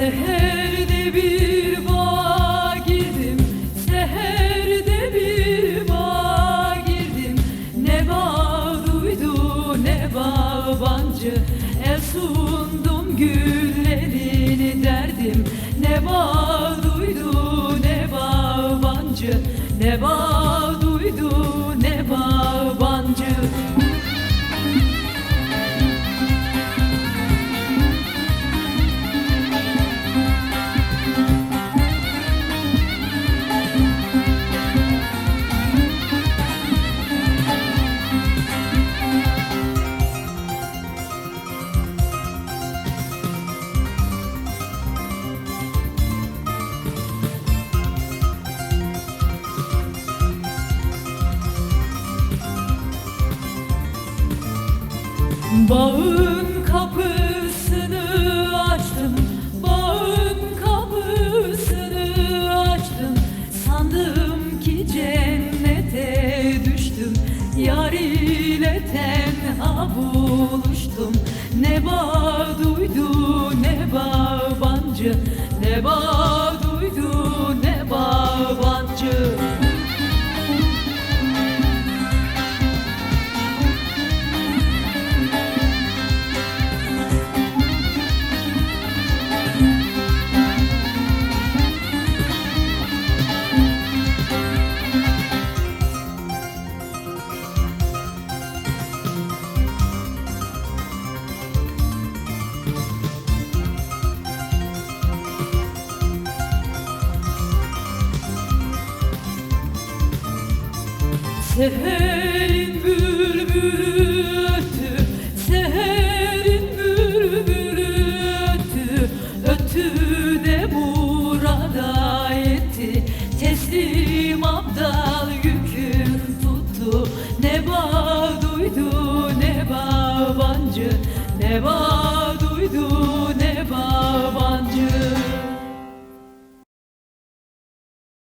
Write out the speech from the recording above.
Seherde bir bağa girdim, seherde bir bağa girdim. Ne bağ duydu ne bağbancı, el sundum güllerini derdim. Ne bağ duydu ne bağbancı, ne bağ duydu ne bağbancı. Bağın kapısını açtım, bağın kapısını açtım. Sandım ki cennete düştüm, yar ile tenha buluştum. Ne bağ duydu ne bağbancı, ne bağ duydu ne bağbancı. Seherin bülbülü öttü, seherin bülbülü öttü. Öttü de burada yetti, teslim abdal yüküm tuttu. Ne bağ duydu ne bağbancı, ne bağ